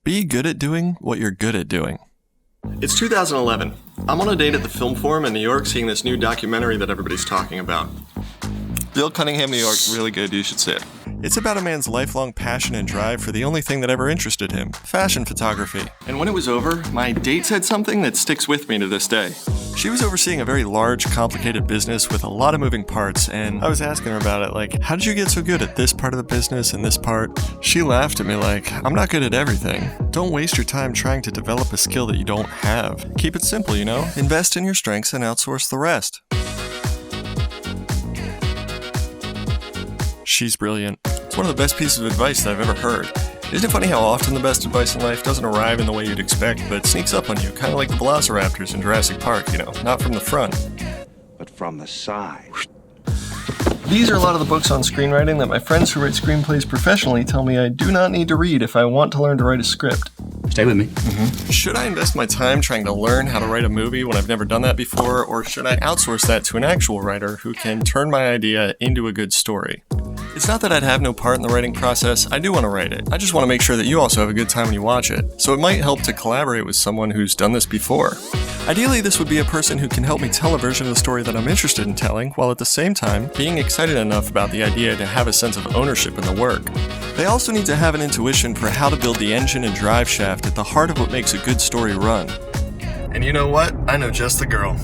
Be good at doing what you're good at doing. It's 2011. I'm on a date at the Film Forum in New York seeing this new documentary that everybody's talking about. Bill Cunningham, New York, really good, you should see it. It's about a man's lifelong passion and drive for the only thing that ever interested him, fashion photography. And when it was over, my date said something that sticks with me to this day. She was overseeing a very large, complicated business with a lot of moving parts, and I was asking her about it, like, how did you get so good at this part of the business and this part? She laughed at me like, I'm not good at everything. Don't waste your time trying to develop a skill that you don't have. Keep it simple, you know? Invest in your strengths and outsource the rest. She's brilliant. It's one of the best pieces of advice that I've ever heard. Isn't it funny how often the best advice in life doesn't arrive in the way you'd expect, but sneaks up on you, kind of like the velociraptors in Jurassic Park, you know, not from the front, but from the side. These are a lot of the books on screenwriting that my friends who write screenplays professionally tell me I do not need to read if I want to learn to write a script. Stay with me. Should I invest my time trying to learn how to write a movie when I've never done that before, or should I outsource that to an actual writer who can turn my idea into a good story? It's not that I'd have no part in the writing process, I do want to write it. I just want to make sure that you also have a good time when you watch it, so it might help to collaborate with someone who's done this before. Ideally, this would be a person who can help me tell a version of the story that I'm interested in telling, while at the same time being excited enough about the idea to have a sense of ownership in the work. They also need to have an intuition for how to build the engine and drive shaft at the heart of what makes a good story run. And you know what? I know just the girl.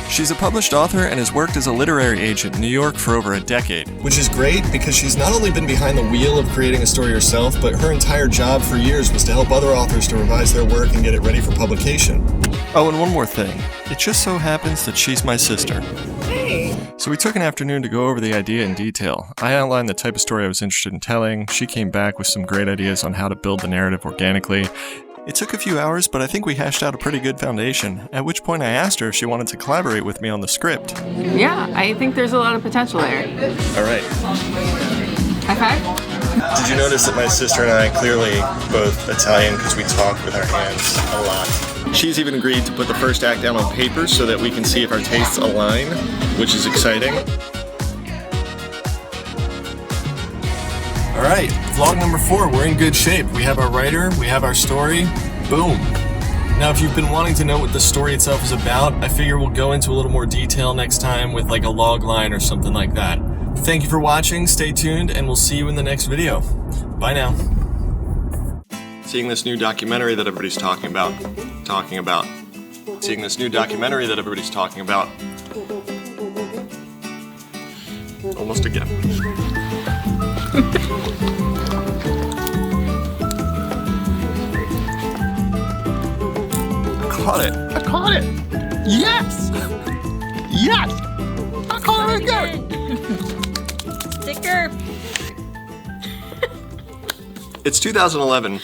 She's a published author and has worked as a literary agent in New York for over a decade. Which is great because she's not only been behind the wheel of creating a story herself, but her entire job for years was to help other authors to revise their work and get it ready for publication. Oh, and one more thing. It just so happens that she's my sister. Hey! So we took an afternoon to go over the idea in detail. I outlined the type of story I was interested in telling. She came back with some great ideas on how to build the narrative organically. It took a few hours, but I think we hashed out a pretty good foundation, at which point I asked her if she wanted to collaborate with me on the script. Yeah, I think there's a lot of potential there. All right. High five? Did you notice that my sister and I clearly both Italian because we talk with our hands a lot? She's even agreed to put the first act down on paper so that we can see if our tastes align, which is exciting. All right, vlog number 4, we're in good shape. We have our writer, we have our story, boom. Now, if you've been wanting to know what the story itself is about, I figure we'll go into a little more detail next time with like a log line or something like that. Thank you for watching, stay tuned, and we'll see you in the next video. Bye now. Seeing this new documentary that everybody's talking about. Seeing this new documentary that everybody's talking about. Almost again. I caught it! Yes! Yes! I caught it again! Sticker! It's 2011.